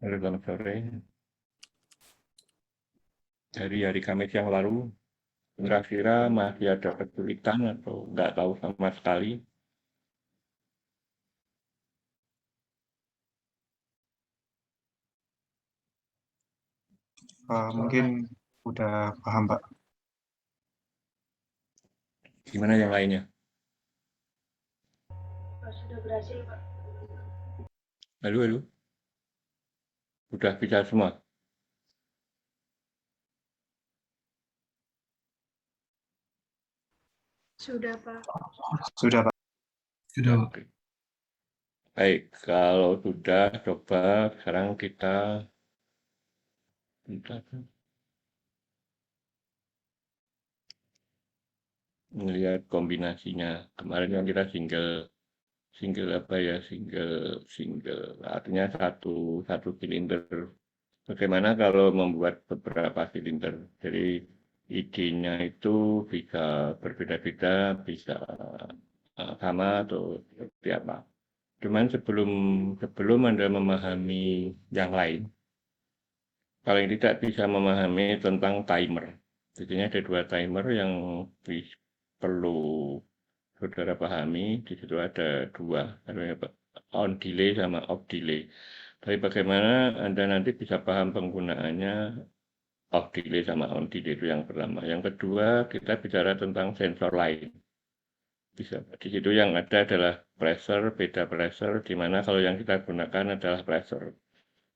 Halo, selamat sore. Dari hari Kamis yang lalu, kira-kira masih ada kesulitan atau nggak tahu sama sekali? Mungkin udah paham, Pak. Gimana yang lainnya? Sudah berhasil, Pak. Halo, halo. Udah bisa semua? Sudah, Pak. Sudah, Pak. Sudah, Pak. Oke. Baik, kalau sudah, coba sekarang kita melihat kombinasinya. Kemarin yang kita single apa ya, single. Artinya satu silinder. Bagaimana kalau membuat beberapa silinder? Jadi idenya itu bisa berbeda-beda, bisa sama atau seperti apa. Cuman sebelum Anda memahami yang lain, paling tidak bisa memahami tentang timer. Di sini ada dua timer yang perlu saudara pahami. Di situ ada dua, on delay sama off delay. Tapi bagaimana Anda nanti bisa paham penggunaannya off delay sama on delay itu yang pertama. Yang kedua, kita bicara tentang sensor lain. Bisa di situ yang ada adalah pressure, beda pressure, di mana kalau yang kita gunakan adalah pressure.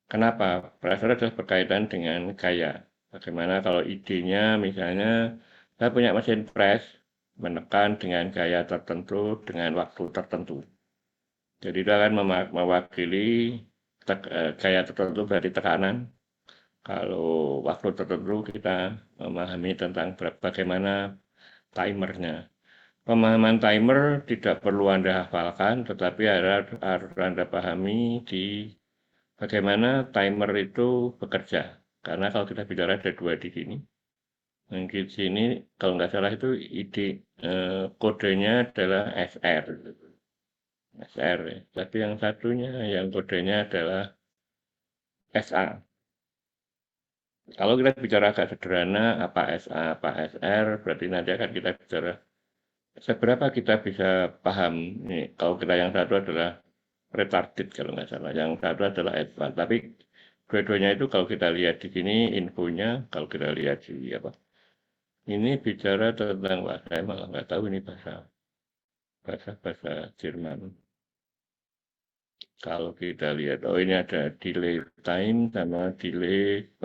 Kenapa? Pressure adalah berkaitan dengan gaya. Bagaimana kalau idenya misalnya saya punya mesin press menekan dengan gaya tertentu dengan waktu tertentu. Jadi itu akan mewakili gaya tertentu berarti tekanan. Kalau waktu tertentu kita memahami tentang bagaimana timernya. Pemahaman timer tidak perlu Anda hafalkan, tetapi harus Anda pahami di bagaimana timer itu bekerja. Karena kalau kita bicara ada dua di sini. Mungkin di sini kalau nggak salah itu ide kodenya adalah SR. SR. Tapi yang satunya yang kodenya adalah SA. Kalau kita bicara agak sederhana, apa SA, apa SR, berarti nanti akan kita bicara seberapa kita bisa paham. Nih, kalau kita yang satu adalah retarded kalau nggak salah, yang satu adalah advance. Tapi dua-duanya itu kalau kita lihat di sini infonya, kalau kita lihat di apa, ini bicara tentang, wah saya malah nggak tahu ini bahasa Jerman. Kalau kita lihat, oh ini ada delay time sama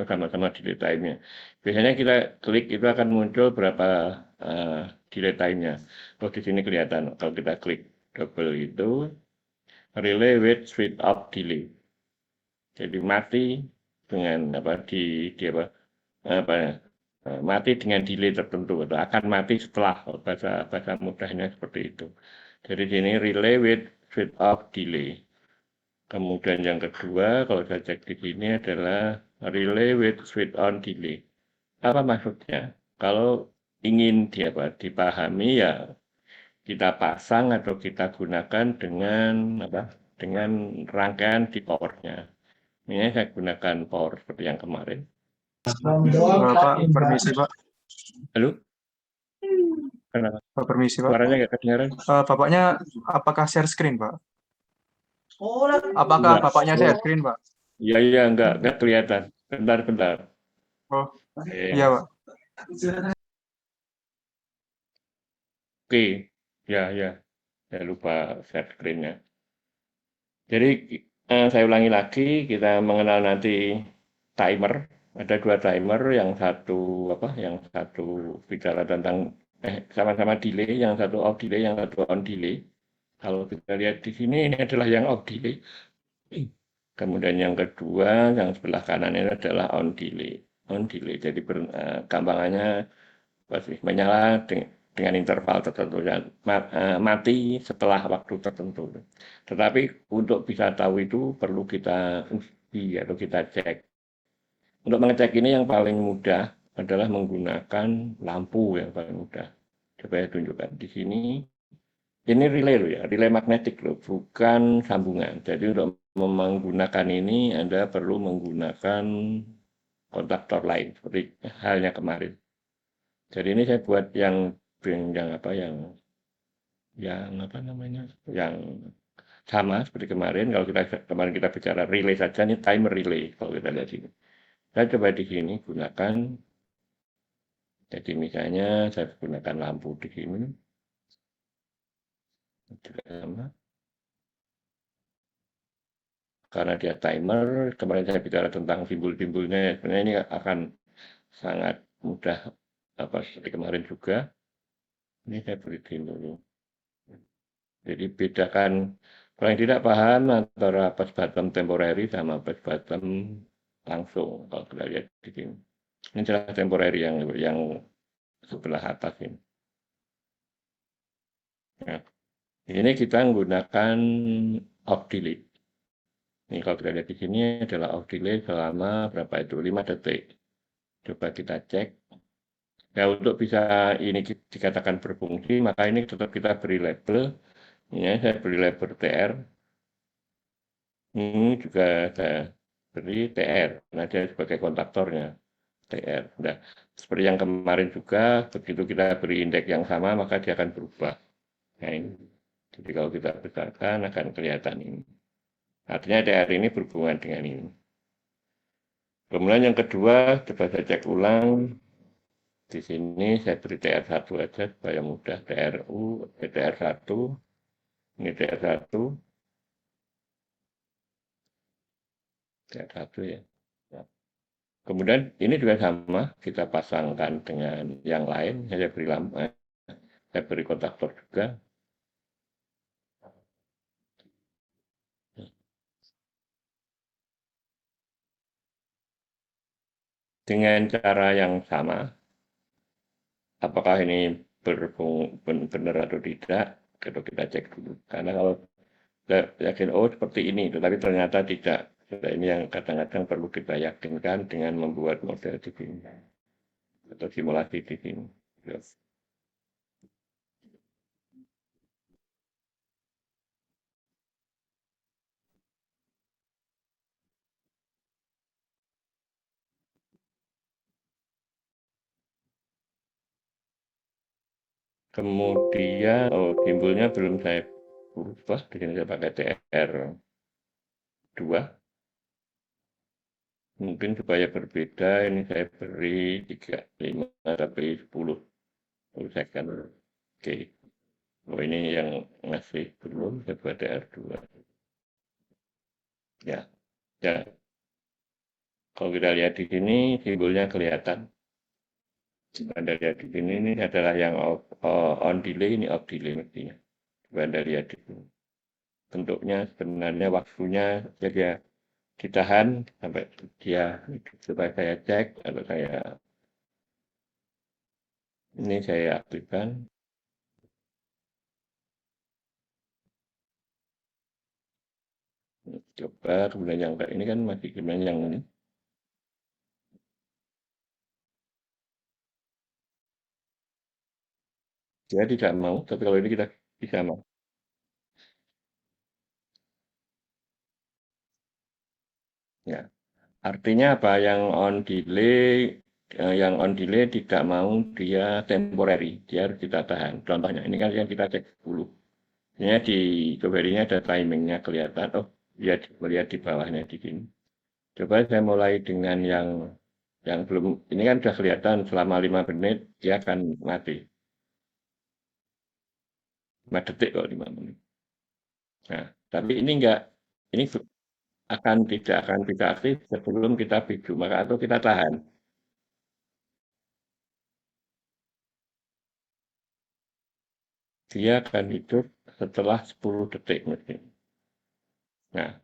sama-sama delay time-nya. Biasanya kita klik itu akan muncul berapa delay time-nya. Oh di sini kelihatan, kalau kita klik double itu, relay with switch off delay. Jadi mati dengan apa mati dengan delay tertentu atau akan mati setelah bahasa mudahnya seperti itu. Jadi sini relay with switch off delay. Kemudian yang kedua, kalau saya cek di sini adalah relay with switch on delay. Apa maksudnya? Kalau ingin dipahami ya kita pasang atau kita gunakan dengan rangkaian di powernya. Ini saya gunakan power seperti yang kemarin. Pak, permisi, Pak. Halo? Kenapa? Pak, permisi, Pak. Suaranya nggak kedengaran? Bapaknya apakah share screen, Pak? Apakah Enggak. bapaknya share screen, Pak? Iya, enggak kelihatan. Bentar. Oh, iya, Pak. Oke, ya. Saya lupa share screen-nya. Jadi saya ulangi lagi, kita mengenal nanti timer. Ada dua timer, yang satu bicara tentang sama-sama delay, yang satu off delay, yang satu on delay. Kalau kita lihat di sini, ini adalah yang off delay. Kemudian yang kedua, yang sebelah kanan ini adalah on delay. On delay, jadi gampangannya pasti menyala dengan interval tertentu dan mati setelah waktu tertentu. Tetapi untuk bisa tahu itu perlu kita uji atau kita cek. Untuk mengecek ini yang paling mudah adalah menggunakan lampu yang paling mudah. Coba saya tunjukkan di sini. Ini relay loh ya, relay magnetik loh, bukan sambungan. Jadi untuk menggunakan ini Anda perlu menggunakan kontaktor lain seperti halnya kemarin. Jadi ini saya buat yang apa namanya, yang sama seperti kemarin. Kalau kemarin kita bicara relay saja, ini timer relay kalau kita lihat sini. Saya coba di sini gunakan. Jadi misalnya saya gunakan lampu di sini. Sama. Karena dia timer, kemarin saya bicara tentang simbol-simbolnya, sebenarnya ini akan sangat mudah seperti kemarin juga. Ini saya berikan dulu. Jadi bedakan, kalau yang tidak paham antara push button temporary sama push button langsung. Kalau kita lihat di sini. Ini jelas temporary yang sebelah atas ini. Nah, ini kita menggunakan off delay. Ini kalau kita lihat di sini adalah off delay selama berapa itu? 5 detik. Coba kita cek. Ya, untuk bisa ini dikatakan berfungsi, maka ini tetap kita beri label. Ini saya beri label TR. Ini juga saya beri TR. Nah, dia sebagai kontaktornya. TR. Nah, seperti yang kemarin juga, begitu kita beri indeks yang sama, maka dia akan berubah. Nah, ini. Jadi kalau kita besarkan akan kelihatan ini. Artinya TR ini berhubungan dengan ini. Kemudian yang kedua, coba saya cek ulang. Di sini saya beri TR1 aja supaya mudah. TR1. Ini TR1. TR1 ya. Kemudian ini juga sama, kita pasangkan dengan yang lain. Saya beri lampu, saya beri kontaktor juga. Dengan cara yang sama, apakah ini benar atau tidak, kita cek dulu. Karena kalau kita yakin, oh seperti ini, tetapi ternyata tidak. Ini yang kadang-kadang perlu kita yakinkan dengan membuat model di sini atau simulasi di sini. Kemudian, simbolnya belum saya ubah, di sini saya pakai TR2. Mungkin supaya berbeda, ini saya beri 3, 5, sampai 10 second. Oke. Ini yang ngasih belum, saya buat TR2. Ya, ya. Kalau kita lihat di sini, simbolnya kelihatan. Anda lihat di sini, ini adalah yang on delay, ini off delay mestinya. Anda lihat di sini. Bentuknya sebenarnya waktunya saja ditahan sampai dia, supaya saya cek atau ini saya aktifkan. Coba kemudian yang ini kan masih kemudian yang ini. Dia tidak mau, tapi kalau ini kita bisa mau. Ya, artinya apa? Yang on delay tidak mau dia temporary, dia harus kita tahan. Contohnya ini kan yang kita cek dulu. Ini coba ini ada timingnya kelihatan. Oh, dia melihat di bawahnya di sini. Coba saya mulai dengan yang belum, ini kan sudah kelihatan selama 5 menit dia akan mati. 5 detik kok 5 menit. Nah, tapi ini enggak, ini tidak akan bisa aktif sebelum kita bidu, maka atau kita tahan. Dia akan hidup setelah 10 detik mungkin. Nah,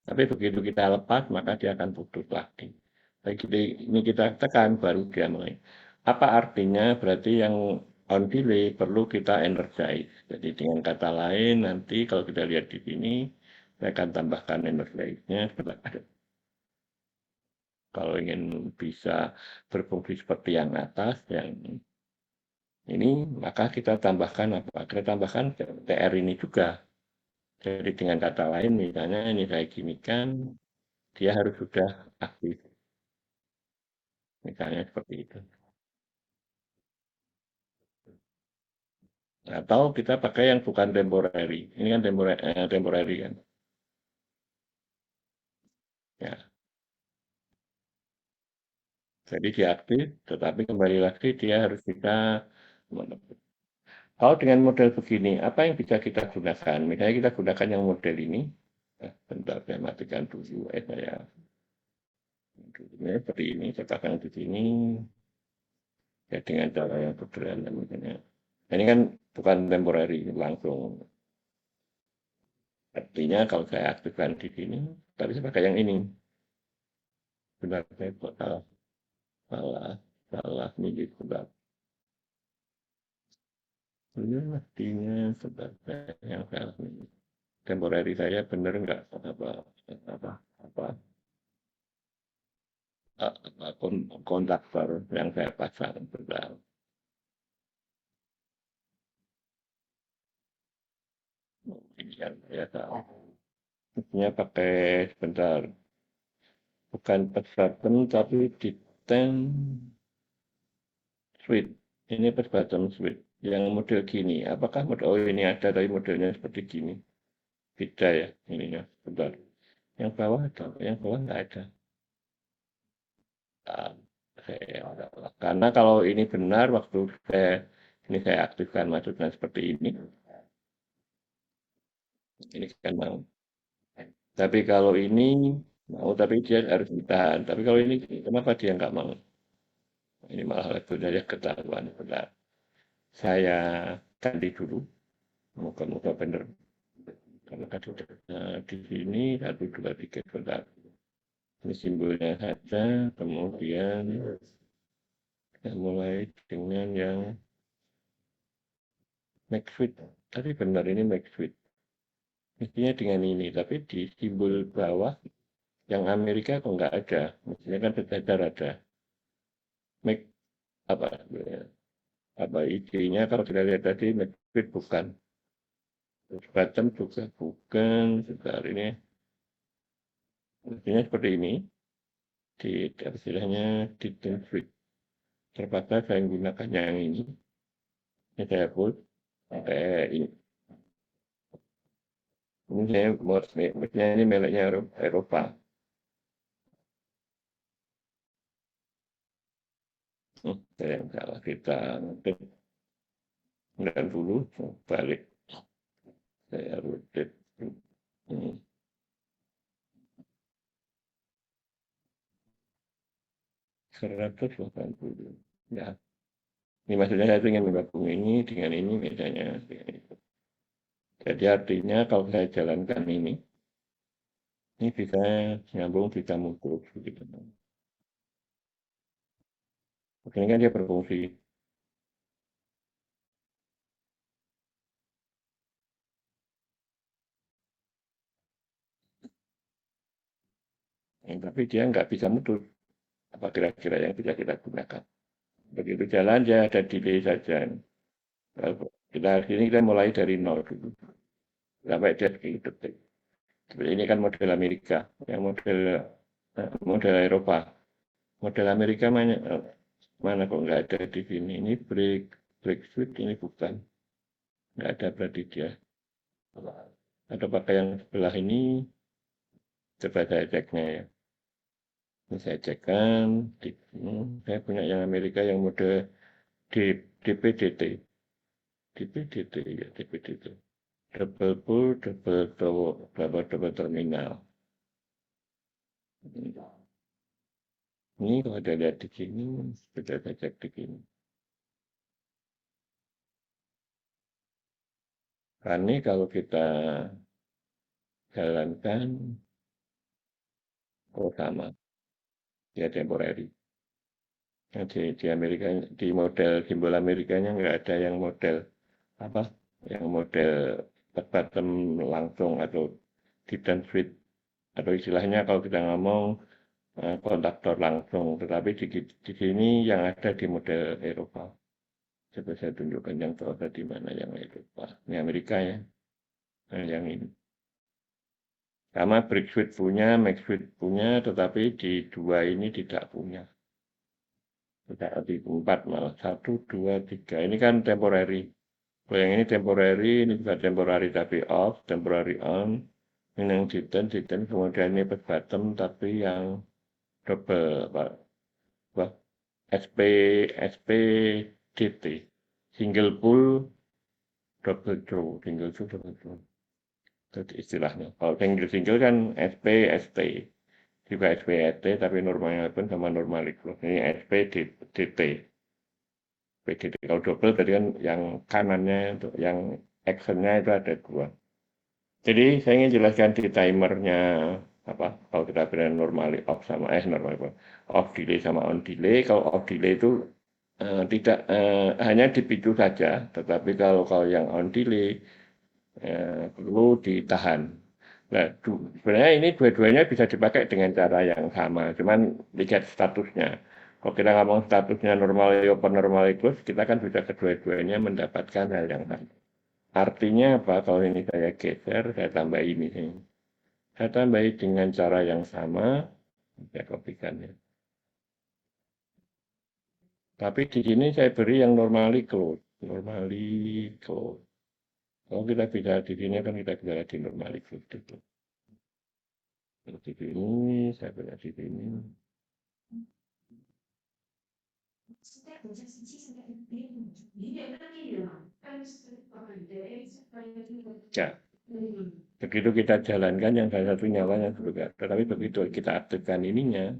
tapi begitu kita lepas, maka dia akan putus lagi. Jadi ini kita tekan, baru dia mulai. Apa artinya? Berarti yang on delay perlu kita energize. Jadi dengan kata lain, nanti kalau kita lihat di sini, saya akan tambahkan energize-nya setelah ada. Kalau ingin bisa berfungsi seperti yang atas, yang ini, maka kita tambahkan apa? Kita tambahkan TR ini juga. Jadi dengan kata lain, misalnya ini saya ginikan, dia harus sudah aktif. Misalnya seperti itu. Atau kita pakai yang bukan temporary. Ini kan temporary kan. Ya. Jadi dia aktif, tetapi kembali lagi dia harus bisa menebut. Kalau dengan model begini, apa yang bisa kita gunakan? Misalnya kita gunakan yang model ini. Bentar, saya matikan dulu. Saya seperti ini, saya pasang di sini. Ya dengan cara yang sederhana misalnya. Ini kan bukan temporary, langsung. Artinya kalau saya aktifkan di sini, tapi saya pakai yang ini. Benar, saya salah, salah, salah, milih sebab. Ini mestinya sebab yang salah milih. Temporary saya benar nggak apa kontaktor yang saya pasang benar. Ini yang saya tahu. Mestinya pakai sebentar. Bukan push button tapi di switch. Ini push button switch. Yang model gini. Apakah model oh ini ada tapi modelnya seperti gini. Beda ya ininya. Bentar. Yang bawah ada, yang bawah nggak ada. Ah, karena kalau ini benar waktu ini saya aktifkan maksudnya seperti ini kan mau. Tapi kalau ini mau tapi dia harus ditahan. Tapi kalau ini kenapa dia nggak mau? Ini malah sebenarnya ketahuan benar. Saya ganti dulu. Moga-moga benar. Karena tadi di sini 1, 2, 3 benar. Ini simbolnya saja. Kemudian kita mulai dengan yang make switch. Tadi benar ini make switch. Mestinya dengan ini, tapi di simbol bawah yang Amerika kok nggak ada. Mestinya kan sejajar ada. Make apa apa ID-nya kalau kita lihat tadi make switch bukan. Terus bottom juga bukan. Sebentar ini mestinya seperti ini. Di istilahnya di switch. Terpaksa saya menggunakan yang ini. Ini saya put pakai ini. Ini saya mestinya ini mereknya Eropa. Saya yang salah kita dan dulu balik saya update 180 ya. Ini maksudnya saya ingin menggabung ini dengan ini misalnya dengan itu. Jadi artinya kalau saya jalankan ini bisa nyambung, bisa mutus gitu. Ini kan dia berfungsi. Tapi dia nggak bisa mutus. Apa kira-kira yang bisa kita gunakan? Begitu jalan dia ada delay saja. Kita mulai dari nol dulu. Sampai dia sekian detik. Ini kan model Amerika, yang model Eropa. Model Amerika mana kok nggak ada di sini. Ini break switch ini bukan. Nggak ada berarti dia. Atau pakai yang sebelah ini, coba saya ceknya ya. Ini saya cekkan, saya punya yang Amerika yang model DPDT. DPDT ya, DPDT. Double pull, double terminal. Ini kalau ada lihat di sini, sudah saya cek di sini. Ini kalau kita jalankan, sama, ya temporary. Di Amerika, di model simbol Amerikanya nggak ada yang model apa, yang model bottom langsung atau hidden switch atau istilahnya kalau kita ngomong kontaktor langsung. Tetapi di sini yang ada di model Eropa. Coba saya tunjukkan yang terasa di mana yang Eropa. Ini Amerika ya. Nah, yang ini. Sama break switch punya, make switch punya, tetapi di 2 ini tidak punya. Tidak di 4 malah. 1, 2, 3. Ini kan temporary. Kalau yang ini temporary, ini juga temporary tapi off, temporary on. Ini yang di-turn, kemudian ini push bottom tapi yang double, apa, SPDT. Single pull, double throw. Single throw, double throw. Itu istilahnya. Kalau single kan SP, ST. Juga SPT tapi normalnya pun sama normal itu. Ini SPDT. PDT. Kalau double tadi kan yang kanannya untuk yang actionnya itu ada 2. Jadi saya ingin jelaskan di timernya apa kalau kita bilang normally off sama normal off delay sama on delay. Kalau off delay itu tidak hanya dipicu saja, tetapi kalau yang on delay perlu ditahan. Nah, sebenarnya ini dua-duanya bisa dipakai dengan cara yang sama, cuman lihat statusnya. Kalau kita ngomong statusnya normal open, normal close, kita kan bisa kedua-duanya mendapatkan hal yang sama. Artinya apa? Kalau ini saya geser, saya tambah ini. Saya tambahi dengan cara yang sama, saya kopikan ya. Tapi di sini saya beri yang normally close. Normally close. Kalau kita bisa di sini kan kita bisa di normally close. Di sini, saya beri di sini. Ya, begitu kita jalankan yang salah satu nyala yang juga. Tetapi begitu kita aktifkan ininya,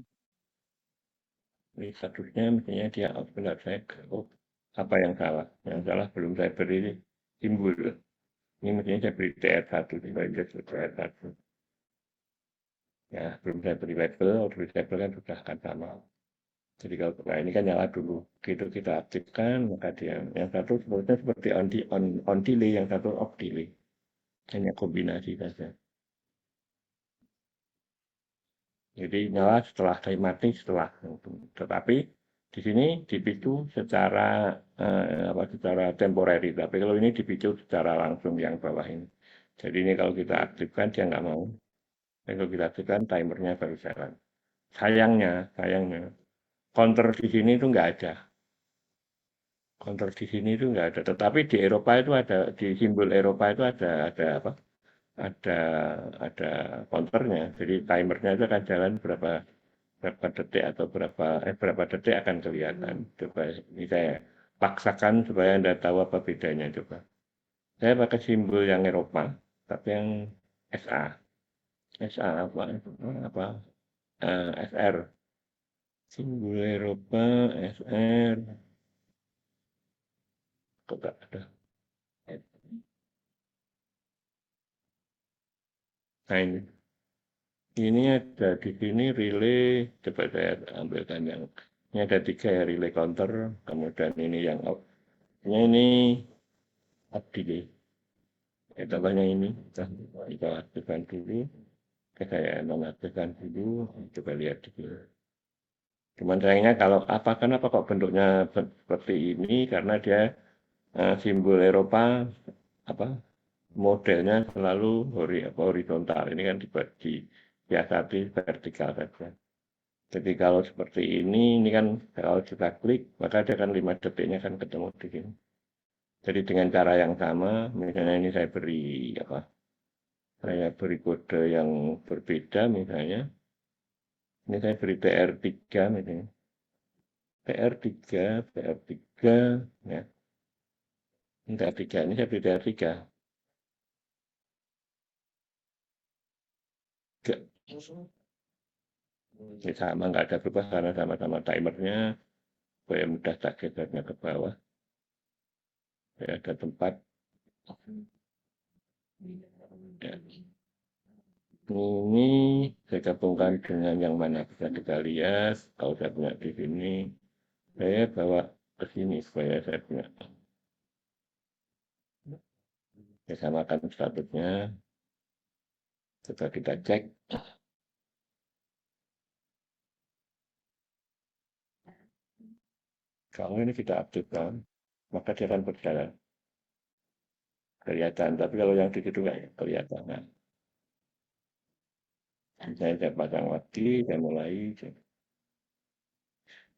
ini statusnya misalnya dia out, benar saya oh, apa yang salah? Yang salah belum saya beri simbol. Ini mestinya saya beri TR1, TR1. Ya, belum saya beri label, kalau beri label kan sudah akan sama. Jadi kalau ini kan nyala dulu, begitu kita aktifkan, maka dia yang satu sebetulnya seperti on delay, yang satu off delay. Hanya kombinasi saja. Jadi nyala setelah mati setelah. Tetapi di sini dipicu secara secara temporary. Tapi kalau ini dipicu secara langsung yang bawah ini. Jadi ini kalau kita aktifkan dia nggak mau. Dan kalau kita aktifkan timernya baru jalan. Sayangnya, counter di sini itu nggak ada. Counter di sini itu nggak ada. Tetapi di Eropa itu ada, di simbol Eropa itu ada apa? Ada ada counternya. Jadi timernya itu akan jalan berapa detik atau berapa detik akan kelihatan. Coba ini saya paksakan supaya Anda tahu apa bedanya coba. Saya pakai simbol yang Eropa, tapi yang SA. SA apa? SR. Simbol Eropa SR. Kok tak ada? Nah ini ada di sini relay. Coba saya ambilkan yang ini ada 3 ya relay counter. Kemudian ini yang out. Ini up delay. Ya, contohnya ini kita aktifkan dulu. Saya nonaktifkan dulu. Coba lihat dulu. Cuman sayangnya kalau kenapa kok bentuknya seperti ini karena dia simbol Eropa apa modelnya selalu horizontal. Ini kan dibuat di biasa di vertikal saja. Jadi kalau seperti ini kan kalau kita klik maka dia akan 5 detiknya akan ketemu di sini. Jadi dengan cara yang sama, misalnya ini saya beri kode yang berbeda misalnya. Ini saya beri TR3 misalnya. TR3, ya. Ini TR3, ini saya beri TR3. Ini sama, nggak ada berubah karena sama-sama timernya. Supaya mudah tak gesernya ke bawah. Saya ada tempat. Ya. Ini saya gabungkan dengan yang mana bisa kita lihat. Kalau saya punya di sini, saya bawa ke sini supaya saya punya. Saya samakan statusnya. Coba kita cek. Kalau ini kita aktifkan, maka dia akan berjalan. Kelihatan, tapi kalau yang di situ nggak kelihatan. Nah, Saya pasang lagi, saya mulai.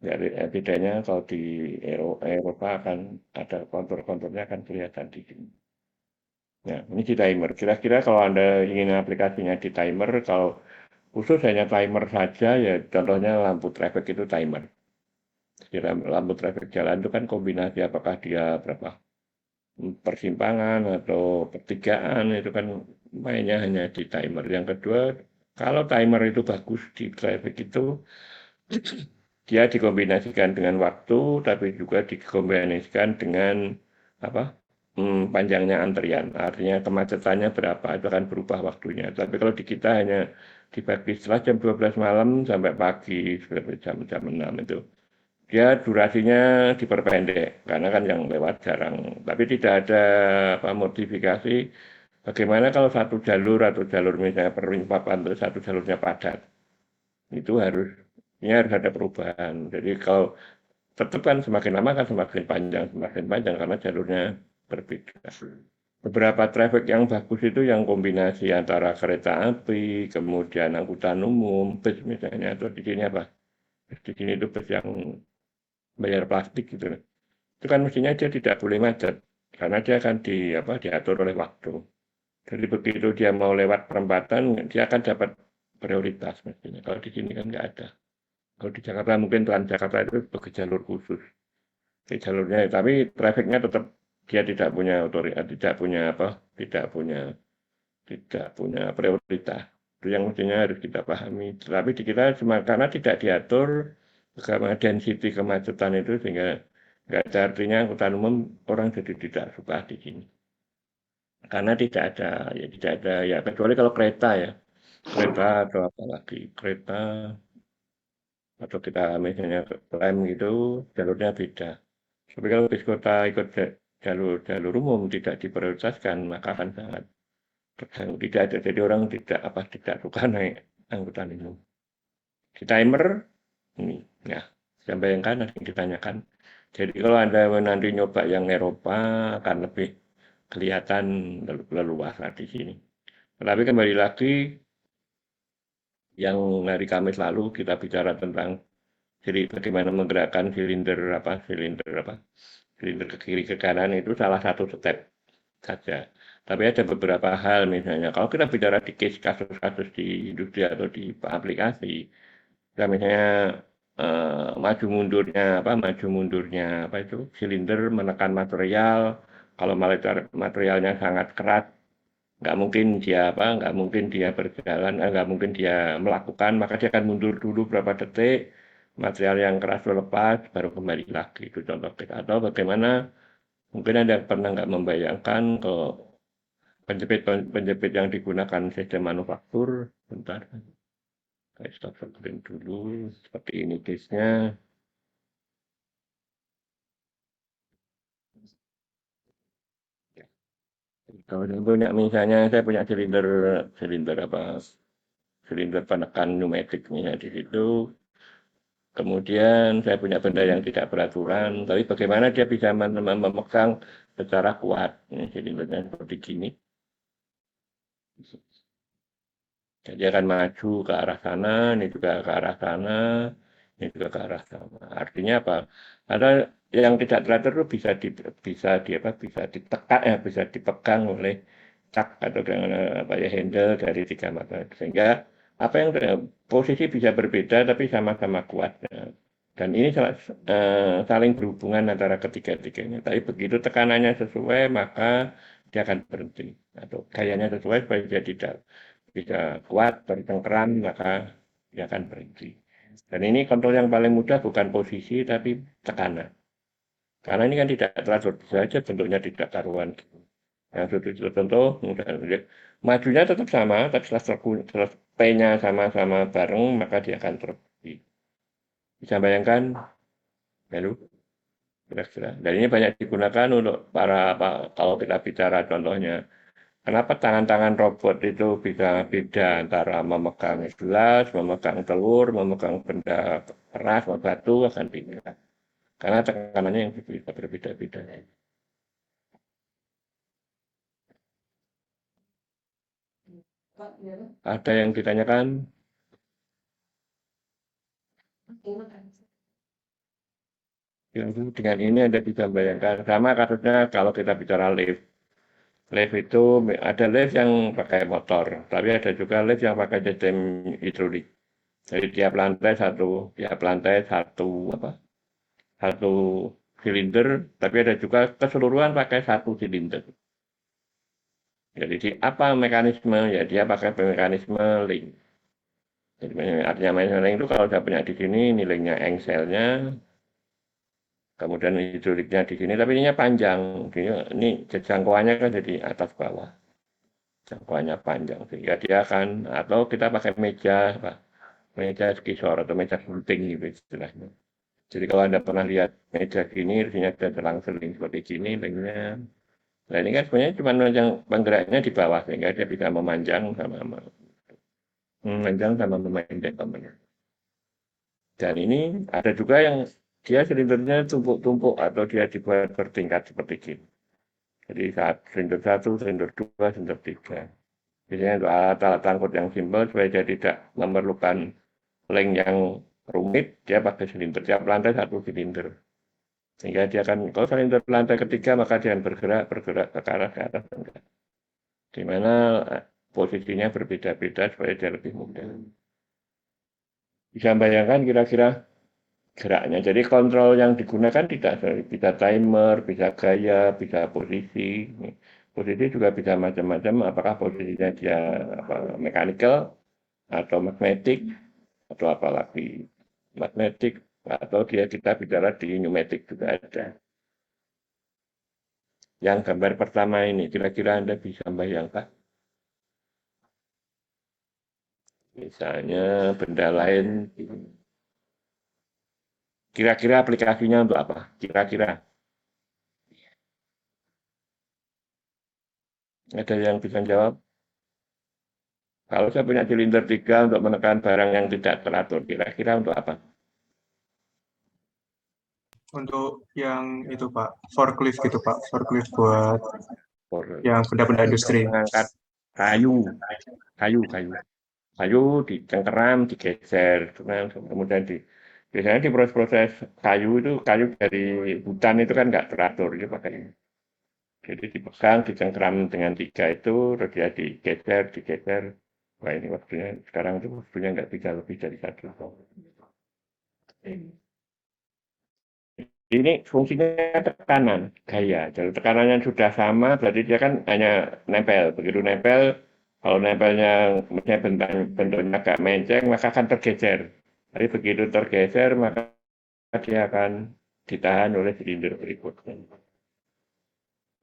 Dari bedanya kalau di Eropa akan ada kontur-konturnya akan kelihatan di sini. Nah, ini di timer. Kira-kira kalau Anda ingin aplikasinya di timer, kalau khusus hanya timer saja, ya contohnya lampu traffic itu timer. Jadi lampu traffic jalan itu kan kombinasi apakah dia berapa persimpangan atau pertigaan, itu kan mainnya hanya di timer. Yang kedua, kalau timer itu bagus di traffic itu, dia dikombinasikan dengan waktu, tapi juga dikombinasikan dengan apa panjangnya antrian. Artinya kemacetannya berapa, itu akan berubah waktunya. Tapi kalau di kita hanya dibagi setelah jam 12 malam sampai pagi, sampai jam 6 itu. Dia durasinya diperpendek, karena kan yang lewat jarang. Tapi tidak ada apa, modifikasi bagaimana kalau satu jalur atau jalur misalnya perlimpahan terus satu jalurnya padat. Itu harus ada perubahan. Jadi kalau tetap kan semakin lama kan semakin panjang karena jalurnya berbeda. Beberapa traffic yang bagus itu yang kombinasi antara kereta api, kemudian angkutan umum, bus misalnya, atau di sini apa? Di sini itu bus yang bayar plastik gitu. Itu kan mestinya dia tidak boleh macet karena dia akan diatur oleh waktu. Jadi begitu dia mau lewat perempatan, dia akan dapat prioritas mestinya. Kalau di sini kan nggak ada. Kalau di Jakarta mungkin Transjakarta itu sebagai jalur khusus. Di jalurnya, tapi trafficnya tetap dia tidak punya otoritas, tidak punya prioritas. Itu yang mestinya harus kita pahami. Tapi di kita cuma karena tidak diatur bagaimana density kemacetan itu sehingga nggak ada artinya angkutan umum orang jadi tidak suka di sini. Karena tidak ada ya kecuali kalau kereta ya, kereta atau apa lagi kereta atau kita misalnya rem gitu jalurnya beda. Tapi kalau bis kota ikut jalur umum tidak diprioritaskan maka akan sangat terganggu. Tidak ada jadi orang tidak suka naik angkutan umum. Di timer ini ya saya bayangkan ada yang ditanyakan. Jadi kalau Anda nanti nyoba yang Eropa akan lebih kelihatan leluasa di sini. Tapi kembali lagi yang hari Kamis lalu kita bicara tentang jadi bagaimana menggerakkan silinder ke kiri ke kanan itu salah satu step saja. Tapi ada beberapa hal misalnya kalau kita bicara di case kasus-kasus di industri atau di aplikasi, kita misalnya maju mundurnya apa itu silinder menekan material, kalau materialnya sangat keras nggak mungkin dia berjalan, nggak mungkin dia melakukan, maka dia akan mundur dulu berapa detik, material yang keras lepas, baru kembali lagi. Itu contoh kita. Atau bagaimana, mungkin Anda pernah nggak membayangkan kalau penjepit yang digunakan sistem manufaktur, bentar, saya stop screen dulu, seperti ini case-nya. Kalau misalnya saya punya silinder penekan pneumatiknya di situ. Kemudian saya punya benda yang tidak beraturan, tapi bagaimana dia bisa memegang secara kuat. Jadi seperti gini. Jadi akan maju ke arah sana, ini juga ke arah sana, ini juga ke arah sana. Artinya apa? Ada yang tidak teratur itu bisa ditekan bisa dipegang oleh cak atau dengan handle dari 3 mata. Sehingga apa yang posisi bisa berbeda tapi sama-sama kuat. Dan ini saling berhubungan antara ketiga-tiganya. Tapi begitu tekanannya sesuai maka dia akan berhenti atau gayanya sesuai supaya dia tidak bisa kuat bercengkeram maka dia akan berhenti. Dan ini kontrol yang paling mudah bukan posisi tapi tekanan. Karena ini kan tidak teratur saja bentuknya tidak karuan. Yang sudah tertentu majunya tetap sama, tapi setelah P-nya sama-sama bareng maka dia akan terhenti. Bisa bayangkan, lalu kira-kira. Dan ini banyak digunakan untuk kalau kita bicara contohnya kenapa tangan-tangan robot itu bisa beda antara memegang gelas, memegang telur, memegang benda keras, batu akan beda. Karena tekanannya yang berbeda-beda. Ada yang ditanyakan? Dengan ini Anda bisa bayangkan, sama kasusnya kalau kita bicara lift. Lift itu ada lift yang pakai motor, tapi ada juga lift yang pakai sistem hidrolik. Jadi tiap lantai satu silinder, tapi ada juga keseluruhan pakai satu silinder. Jadi apa mekanisme? Ya dia pakai mekanisme link. Jadi artinya mekanisme link itu kalau sudah punya di sini nilainya engselnya, kemudian hidroliknya di sini, tapi ininya panjang. Ini jangkauannya kan jadi atas bawah. Jangkauannya panjang sehingga dia akan, atau kita pakai meja skisor atau meja gunting gitu istilahnya. Jadi kalau Anda pernah lihat meja gini, isinya ada selang-seling seperti gini, linknya. Nah ini kan sebenarnya cuma yang penggeraknya di bawah sehingga dia bisa memanjang sama memendek temannya. Dan ini ada juga yang dia silindernya tumpuk-tumpuk atau dia dibuat bertingkat seperti gini. Jadi silinder 1, silinder 2, silinder 3. Biasanya untuk alat-alat angkut yang simpel supaya dia tidak memerlukan link yang rumit, dia pakai silinder. Tiap lantai satu silinder. Sehingga dia akan, kalau silinder lantai ketiga, maka dia akan bergerak ke arah ke atas. Di mana posisinya berbeda-beda supaya dia lebih mudah. Bisa bayangkan kira-kira geraknya. Jadi kontrol yang digunakan tidak bisa timer, bisa gaya, bisa posisi. Posisi juga bisa macam-macam. Apakah posisinya dia mechanical atau magnetic atau apalagi magnetic atau kita bicara di pneumatic juga ada. Yang gambar pertama ini kira-kira Anda bisa bayangkan. Misalnya benda lain. Kira-kira aplikasinya untuk apa? Kira-kira. Ada yang bisa jawab? Kalau saya punya silinder 3 untuk menekan barang yang tidak teratur, kira-kira untuk apa? Untuk yang itu Pak, forklift gitu Pak, forklift buat yang benda-benda industri. Mengangkat kayu dicengkeram, digeser, kemudian biasanya di proses kayu itu, kayu dari hutan itu kan nggak teratur, itu pakai ini. Jadi dipegang, dicengkeram dengan 3 itu, terus dia digeser. Wah ini waktunya, sekarang itu waktunya nggak bisa lebih dari 1. Ini fungsinya tekanan, gaya. Jadi tekanannya sudah sama, berarti dia kan hanya nempel. Begitu nempel, kalau nempelnya misalnya bentuknya agak menceng, maka akan tergeser. Tapi begitu tergeser, maka dia akan ditahan oleh silinder berikutnya.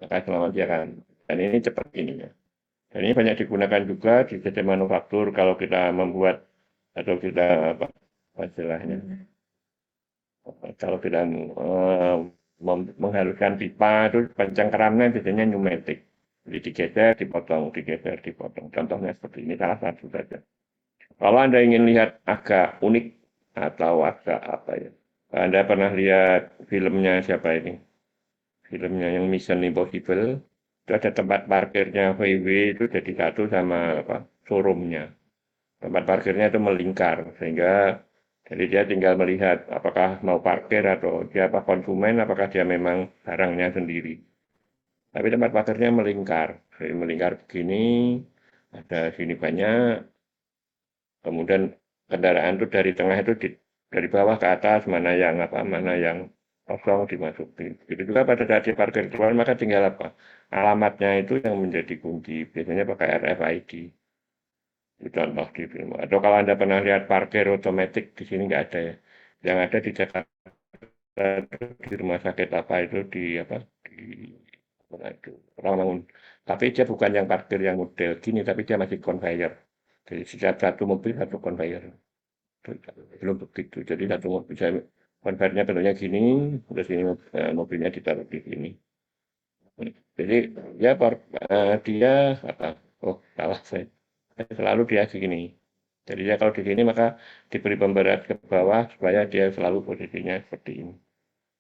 Maka selama dia akan, dan ini cepat ini ya. Dan ini banyak digunakan juga di sistem manufaktur kalau kita membuat atau kita apa istilahnya. Kalau kita menghaluskan pipa itu pencengkeramnya biasanya pneumatik. Jadi digeser, dipotong. Contohnya seperti ini salah satu saja. Kalau Anda ingin lihat agak unik atau agak apa ya, Anda pernah lihat filmnya siapa ini? Filmnya yang Mission Impossible, itu ada tempat parkirnya VW itu jadi satu sama showroomnya. Tempat parkirnya itu melingkar, sehingga jadi dia tinggal melihat apakah mau parkir atau dia konsumen, apakah dia memang barangnya sendiri. Tapi tempat parkirnya melingkar, jadi melingkar begini, ada sini banyak, kemudian kendaraan itu dari tengah itu dari bawah ke atas, mana yang kosong dimasukin. Itu juga pada saat di parkir keluar, maka tinggal alamatnya itu yang menjadi kunci, biasanya pakai RFID. Contoh di film. Atau kalau Anda pernah lihat parkir otomatis di sini nggak ada ya. Yang ada di Jakarta di rumah sakit apa itu di mana itu Rawamangun. Tapi dia bukan yang parkir yang model gini, tapi dia masih conveyor. Jadi setiap satu mobil satu conveyor. Belum begitu. Jadi satu mobil conveyornya bentuknya gini, terus ini mobilnya ditaruh di sini. Jadi ya dia apa? Oh salah saya. Selalu dia segini. Jadi dia kalau di sini maka diberi pemberat ke bawah supaya dia selalu posisinya seperti ini.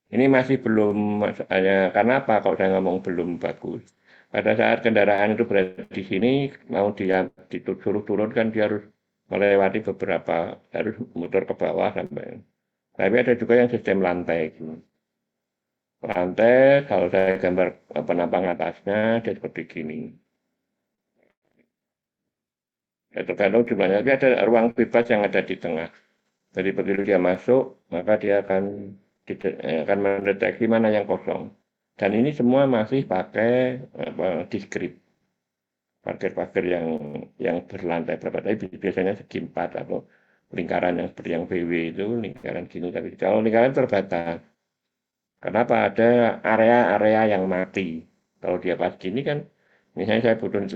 Ini masih belum hanya karena apa kalau saya ngomong belum bagus. Pada saat kendaraan itu berada di sini mau dia disuruh turun kan dia harus melewati harus muter ke bawah sampai Tapi ada juga yang sistem lantai gitu. Lantai, kalau saya gambar penampang atasnya, dia seperti gini. Ya, tergantung jumlahnya, tapi ada ruang bebas yang ada di tengah. Jadi begitu dia masuk, maka dia akan mendeteksi mana yang kosong. Dan ini semua masih pakai diskrip, pagar-pagar yang berlantai berapa. Tapi biasanya segi 4 atau lingkaran yang seperti yang BW itu lingkaran gini. Tapi kalau lingkaran terbatas, kenapa ada area-area yang mati? Kalau dia pas gini kan, misalnya saya butuh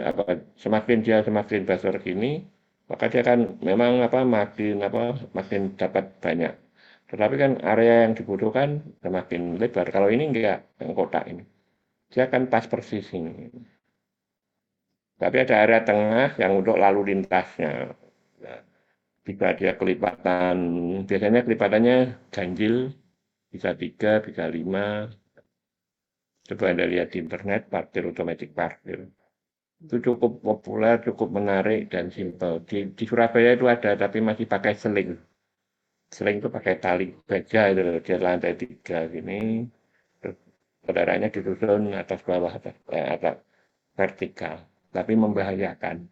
semakin dia semakin besar gini, maka dia kan memang makin dapat banyak. Tetapi kan area yang dibutuhkan semakin lebar. Kalau ini enggak, yang kotak ini. Dia akan pas persis ini. Tapi ada area tengah yang untuk lalu lintasnya. Nah, jika dia kelipatan, biasanya kelipatannya ganjil, bisa 3, bisa 5. Coba Anda lihat di internet, parkir otomatis parkir. Itu cukup populer, cukup menarik, dan simpel. Di Surabaya itu ada, tapi masih pakai seling. Seling itu pakai tali baja, itu dia lantai 3 gini. Kendaraannya disusun atas bawah, atas vertikal. Tapi membahayakan,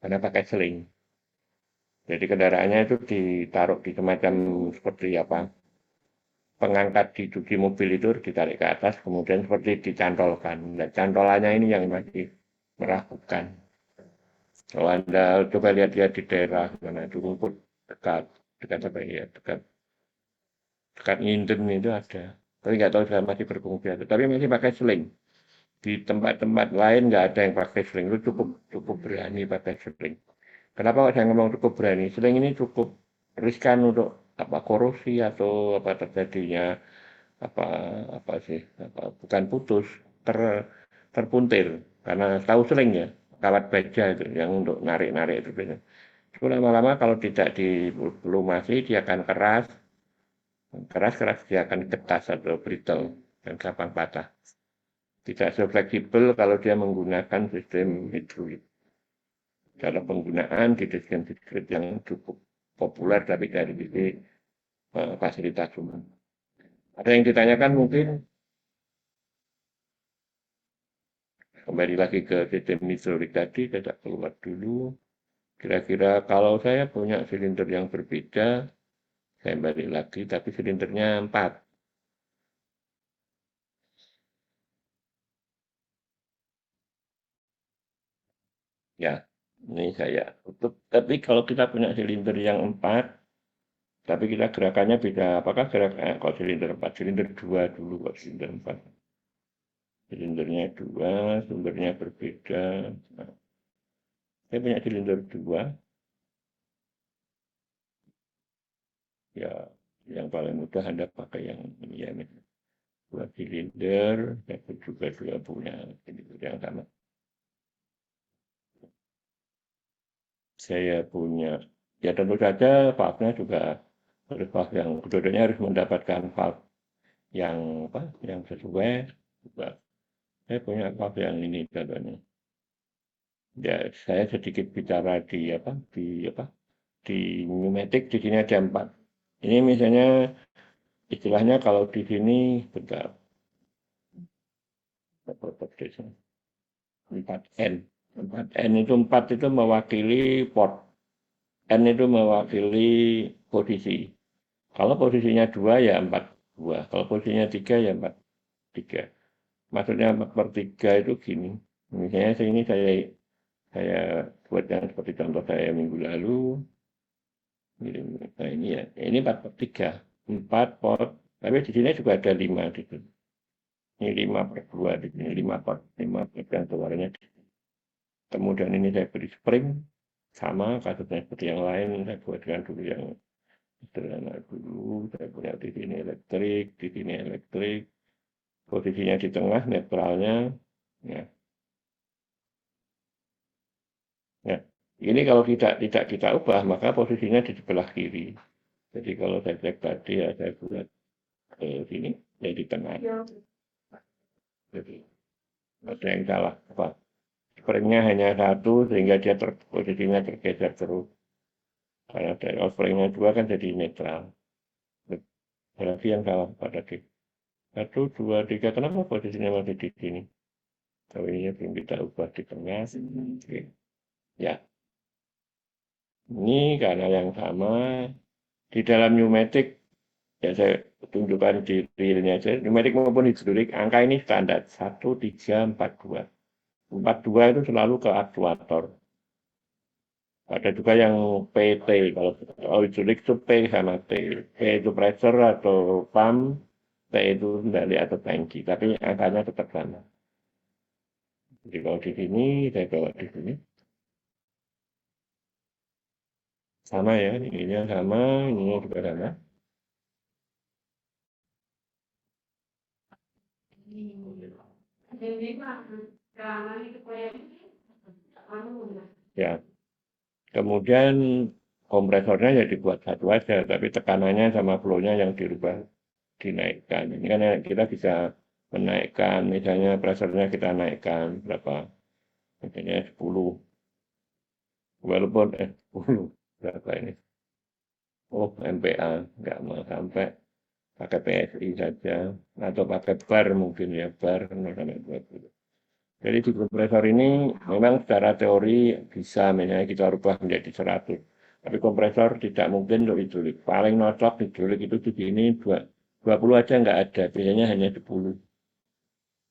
karena pakai seling. Jadi kendaraannya itu ditaruh di semacam seperti pengangkat di mobil itu ditarik ke atas, kemudian seperti dicantolkan. Nah, cantolannya ini yang masih meragukan. Kalau Anda coba lihat-lihat di daerah mana itu rumput dekat apa ya, dekat Nginden itu ada. Tapi nggak tahu sudah masih berfungsi atau, tapi masih pakai seling. Di tempat-tempat lain nggak ada yang pakai seling. Itu cukup berani pakai seling. Kenapa saya ngomong cukup berani? Seling ini cukup riskan untuk korosi atau terjadinya apa apa sih bukan putus ter terpuntir karena tahu seling ya kawat baja itu yang untuk narik-narik itu biasanya. Itu lama-lama kalau tidak dilumasi dia akan keras dia akan ketas atau brittle dan gampang patah. Tidak se-fleksibel kalau dia menggunakan sistem hidrolik. Cara penggunaan di sistem hidrolik yang cukup populer tapi dari sisi fasilitas umum. Ada yang ditanyakan mungkin. Kembali lagi ke sistem hidrolik tadi, saya keluar dulu. Kira-kira kalau saya punya silinder yang berbeda, saya balik lagi, tapi silindernya 4. Ya, ini saya tutup. Tapi kalau kita punya silinder yang 4, tapi kita gerakannya beda. Apakah kalau silinder 4, silinder 2 dulu, kalau silinder 4. Silindernya 2, sumbernya berbeda. Nah, saya punya silinder 2, ya yang paling mudah Anda pakai yang ini ya. 2 silinder, saya juga punya silinder yang sama. Saya punya, ya tentu saja valve-nya juga harus valve yang kedua-duanya harus mendapatkan valve yang yang sesuai. Juga. Saya punya valve yang ini contohnya. Ya, saya sedikit bicara di pneumatik di sini ada 4. Ini misalnya istilahnya kalau di sini bentar. 4N. 4N itu 4 itu mewakili port. N itu mewakili posisi. Kalau posisinya 2 ya 4, 2. Kalau posisinya 3 ya 4, 3. Maksudnya 4 per 3 itu gini. Misalnya ini saya buat yang seperti contoh saya minggu lalu. Nah ini ya, ini 4 per 3. 4 port, tapi di sini juga ada 5 di sini. Ini 5 per 2 di sini, 5 port, 5 port yang keluarnya. Kemudian ini saya beri spring, sama kasusnya seperti yang lain, saya buatkan dulu yang sederhana dulu. Saya punya di sini elektrik, posisinya di tengah, netralnya. Ya. Ya. Ini kalau tidak kita ubah, maka posisinya di sebelah kiri. Jadi kalau saya cek tadi ya saya buat ke sini, ya di tengah. Jadi ada yang salah apa? Springnya hanya 1 sehingga dia posisinya tergeser terus. Karena dari springnya 2 kan jadi netral. Berarti yang salah Pak tadi. 1, 2, 3. Kenapa posisinya masih di sini? Kalau ini belum kita ubah di tengah. Oke. Ya. Ini karena yang sama. Di dalam pneumatik, ya saya tunjukkan di realnya aja. Pneumatik maupun hidrolik, angka ini standar. 1, 3, 4, 2. 4, 2 itu selalu ke aktuator. Ada juga yang PT, kalau hidrolik itu P sama T. P itu pressure atau pump, T itu kendali atau tangki, tapi angkanya tetap sama. Jadi kalau di sini, saya bawa di sini. Sama ya, ininya sama, ininya juga sama. Ya, kemudian kompresornya ya dibuat satu aja, tapi tekanannya sama flow-nya yang dirubah, dinaikkan. Ini kan kita bisa menaikkan, misalnya pressurnya kita naikkan berapa, misalnya 10, walaupun 10, berapa ini? Oh, MPa, nggak mau sampai, pakai PSI saja, atau pakai bar mungkin ya, bar 0,20. Jadi di kompresor ini memang secara teori bisa, misalnya kita rubah menjadi 100. Tapi kompresor tidak mungkin untuk hidrolik. Paling cocok hidrolik itu di sini 20 aja nggak ada, biasanya hanya 10.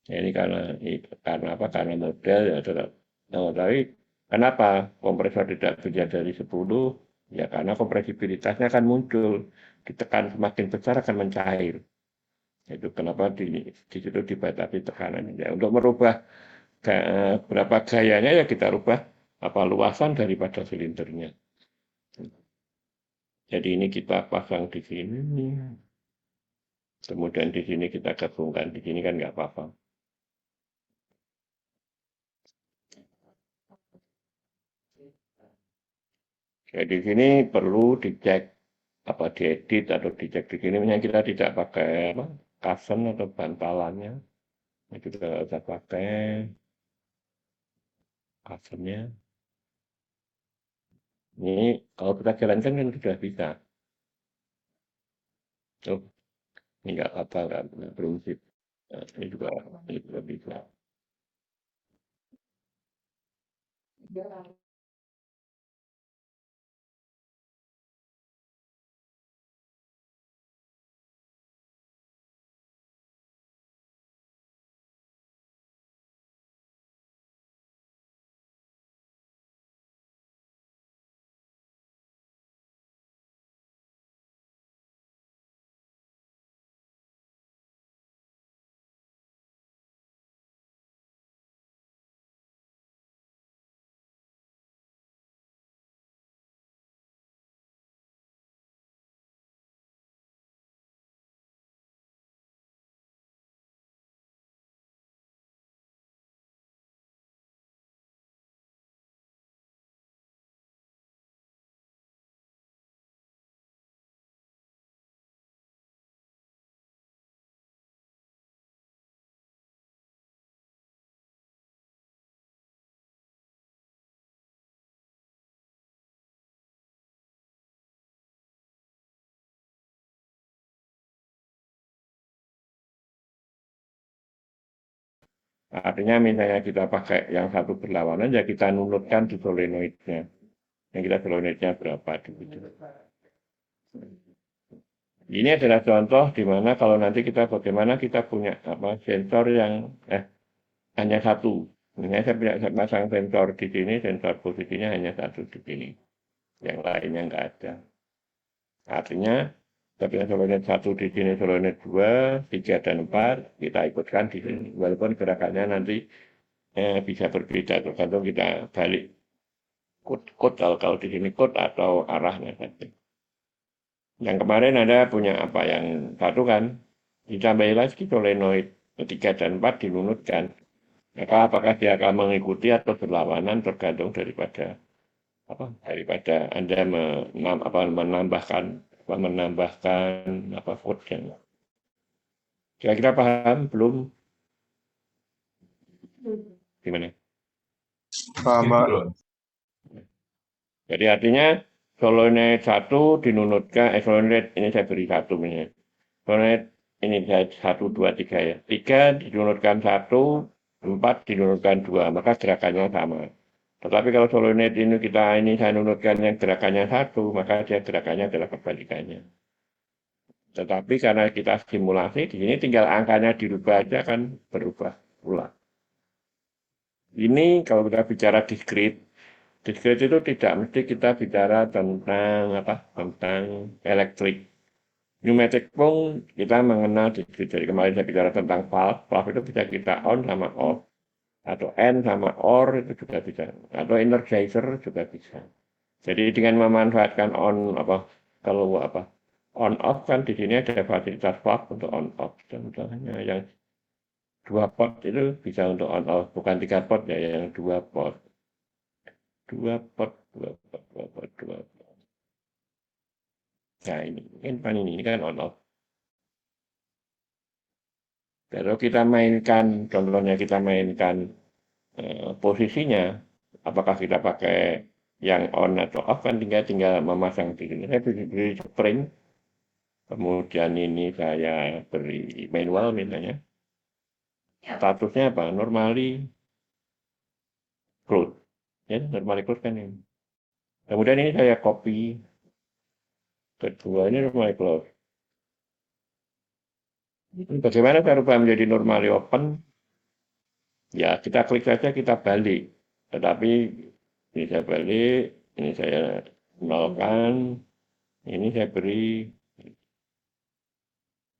Ya, ini karena apa? Karena model ya tetap. Nah, tapi kenapa kompresor tidak bisa dari 10? Ya karena kompresibilitasnya akan muncul. Ditekan semakin besar akan mencair. Itu kenapa di situ dibatasi tekanannya. Ya, untuk merubah berapa gayanya ya kita rubah apa luasan daripada silindernya. Jadi ini kita pasang di sini. Kemudian di sini kita gabungkan. Di sini kan nggak apa-apa. Jadi di sini perlu dicek apa diedit atau dicek di sini. Misalnya kita tidak pakai apa, kasen atau bantalannya. Nah, kita bisa pakai kasennya. Ini kalau kita jalankan kan sudah bisa. Oh, ini nggak apa kan prinsip. Nah, ini juga bisa. Artinya misalnya kita pakai yang satu berlawanan, ya kita nunutkan di solenoidnya. Yang kita solenoidnya berapa gitu. Ini adalah contoh di mana kalau nanti kita bagaimana kita punya apa sensor yang hanya satu. Misalnya saya pasang sensor di sini, sensor posisinya hanya satu di sini. Yang lainnya nggak ada. Artinya tapi solenoid satu di sini, solenoid 2, 3, dan 4, kita ikutkan di sini. Walaupun gerakannya nanti bisa berbeda tergantung kita balik kode kalau di sini kode atau arahnya saja. Yang kemarin Anda punya apa yang satu kan, ditambahi lagi solenoid 3 dan 4 dinunutkan. Maka apakah dia akan mengikuti atau berlawanan tergantung daripada Anda menambahkan apa code-nya. Kira-kira paham belum? Gimana? Paham, Pak. Jadi artinya solenoid 1 dinunutkan, solenoid ini saya beri 1 misalnya. Connect ini 1, 2, 3 ya. 3 dinurunkan 1, 4 dinurunkan 2, maka gerakannya sama. Tetapi kalau solenoid ini saya nurunkan yang gerakannya 1, maka dia gerakannya adalah kebalikannya. Tetapi karena kita simulasi, di sini tinggal angkanya dirubah aja kan berubah ulang. Ini kalau kita bicara discrete, discrete itu tidak mesti kita bicara tentang tentang elektrik. Pneumatik pun kita mengenal discrete. Dari kemarin saya bicara tentang valve, valve itu bisa kita on sama off, atau N sama OR itu juga bisa, atau energizer juga bisa. Jadi dengan memanfaatkan kalau on off kan di sini ada fasilitas valve untuk on off. Contohnya yang 2 pot itu bisa untuk on off, bukan 3 pot ya, yang 2 pot. 2 pot, 2 pot, 2 pot, 2 pot. Nah ini kan on off. Kalau kita mainkan, contohnya kita mainkan posisinya, apakah kita pakai yang on atau off kan tinggal memasang di sini. Saya beri spring, kemudian ini saya beri manual misalnya. Statusnya apa? Normally close. Ya, normally close kan ini. Kemudian ini saya copy. Kedua ini normally close. Bagaimana saya rubah menjadi normally open? Ya, kita klik saja, kita balik. Tetapi ini saya balik, ini saya nolkan, ini saya beri,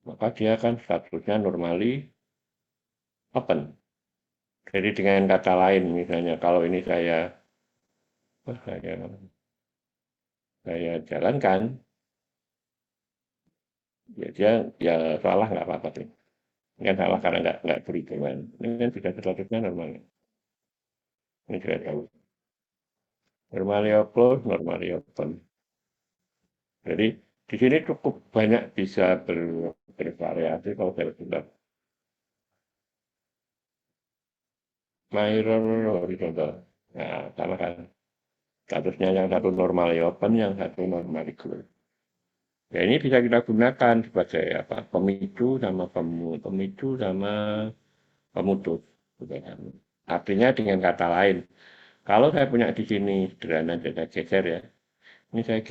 maka dia akan statusnya normally open. Jadi dengan kata lain, misalnya kalau ini saya jalankan, ya dia ya salah nggak apa-apa tuh. Ini kan salah karena nggak beri cuman. Ini kan sudah statusnya normal. Ini sudah tahu. Normally close, normally open. Jadi di sini cukup banyak bisa bervariasi kalau saya sudah mirror horizontal. Nah, sama kan. Statusnya yang satu normally open, yang satu normally close. Ya ini bisa kita gunakan sebagai pemicu sama pemutus. Artinya dengan kata lain, kalau saya punya di sini sederhana saya geser ya. Ini saya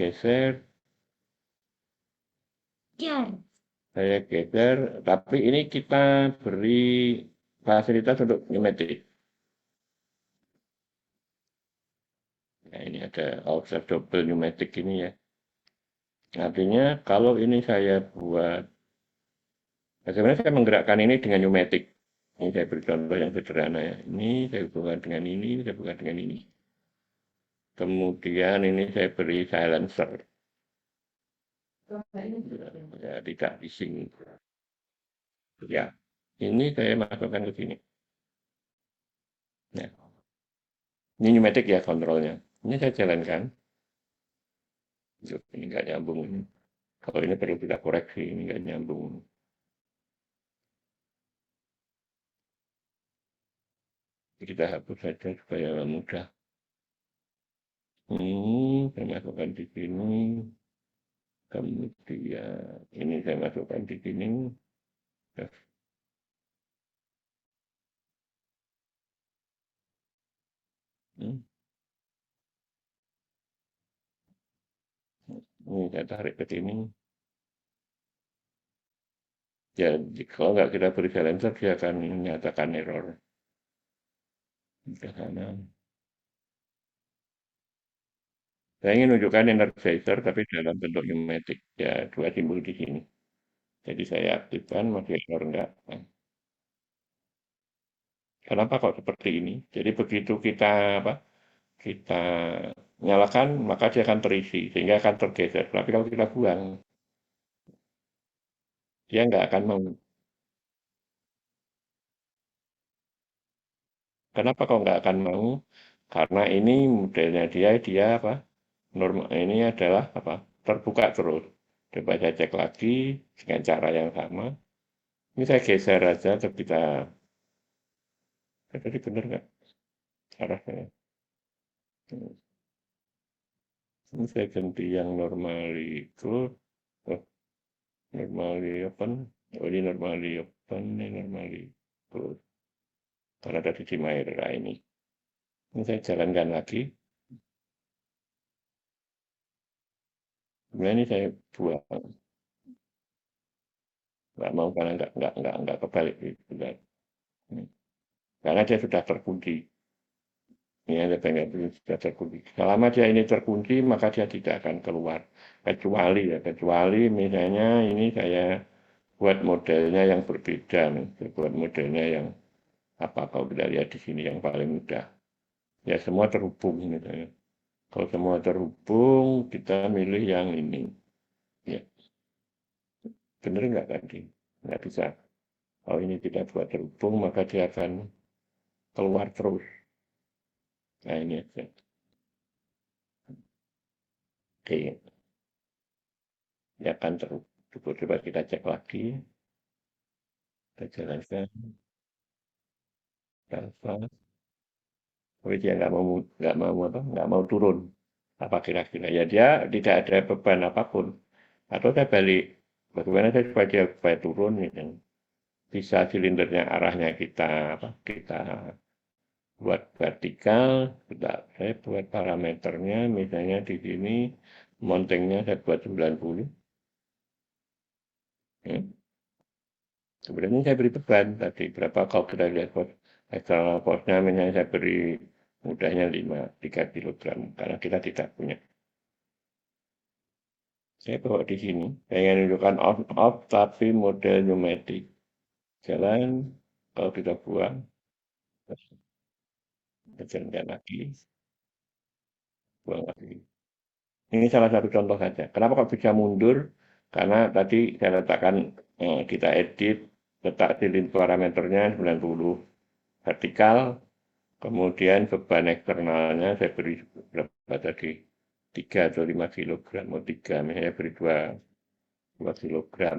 geser, tapi ini kita beri fasilitas untuk pneumatik. Nah, ini ada offset double pneumatik ini ya. Artinya kalau ini saya buat, bagaimana saya menggerakkan ini dengan pneumatik. Ini saya beri contoh yang sederhana ya. Ini saya hubungkan dengan ini, saya hubungkan dengan ini. Kemudian ini saya beri silencer. Ya, tidak bising. Ya, ini saya masukkan ke sini. Nah, ini pneumatik ya kontrolnya. Ini saya jalankan. Ini nggak nyambung. Kalau ini perlu kita koreksi, ini nggak nyambung. Kita hapus saja supaya mudah. Saya masukkan di sini. Kemudian ini saya masukkan di sini. Ini saya tarik ke sini. Ya, kalau nggak kita beri silencer, dia akan menyatakan error. Ke sana. Saya ingin menunjukkan energizer, tapi dalam bentuk pneumatik. Ya, 2 simbol di sini. Jadi saya aktifkan, masih error enggak. Kenapa kok seperti ini? Jadi begitu kita kita nyalakan, maka dia akan terisi, sehingga akan tergeser. Tapi kalau kita buang, dia nggak akan mau. Kenapa kok nggak akan mau? Karena ini modelnya dia normal ini adalah terbuka terus. Coba saya cek lagi dengan cara yang sama. Ini saya geser aja, kita tadi benar nggak arahnya? Ini saya ganti yang normal itu. Oh, normally open. Oh, ini normally open, ini normally close. Karena tadi di Maira ini. Ini saya jalankan lagi. Kemudian ini saya buang. Nggak mau karena nggak kebalik. Karena dia sudah terkunci. Ini ada banyak sudah terkunci. Selama dia ini terkunci, maka dia tidak akan keluar. Kecuali misalnya ini saya buat modelnya yang berbeda. Saya buat modelnya yang apa kalau kita lihat di sini yang paling mudah. Ya semua terhubung misalnya. Kalau semua terhubung, kita milih yang ini. Ya, benar nggak tadi? Nggak bisa. Kalau ini tidak buat terhubung, maka dia akan keluar terus. Nah ini aja. Oke, ya akan terus. Coba kita cek lagi. Kita jalankan. Transfer. Tapi dia nggak mau turun. Apa kira-kira? Ya dia tidak ada beban apapun. Atau saya balik. Bagaimana saya supaya dia supaya turun gitu. Bisa silindernya arahnya kita buat vertikal, saya buat parameternya, misalnya di sini mountingnya saya buat 90. Ya. Kemudian saya beri beban tadi berapa kalau kita lihat external force-nya, misalnya saya beri mudahnya 3 kilogram karena kita tidak punya. Saya bawa di sini, saya ingin menunjukkan on-off tapi model pneumatik. Jalan, kalau kita buang, jalankan lagi, buang lagi. Ini salah satu contoh saja. Kenapa kok bisa mundur? Karena tadi saya letakkan, kita edit, letak silin parameternya 90 vertikal, kemudian beban eksternalnya saya beri berapa tadi? 3 atau 5 kilogram, oh 3, misalnya beri 2 kilogram.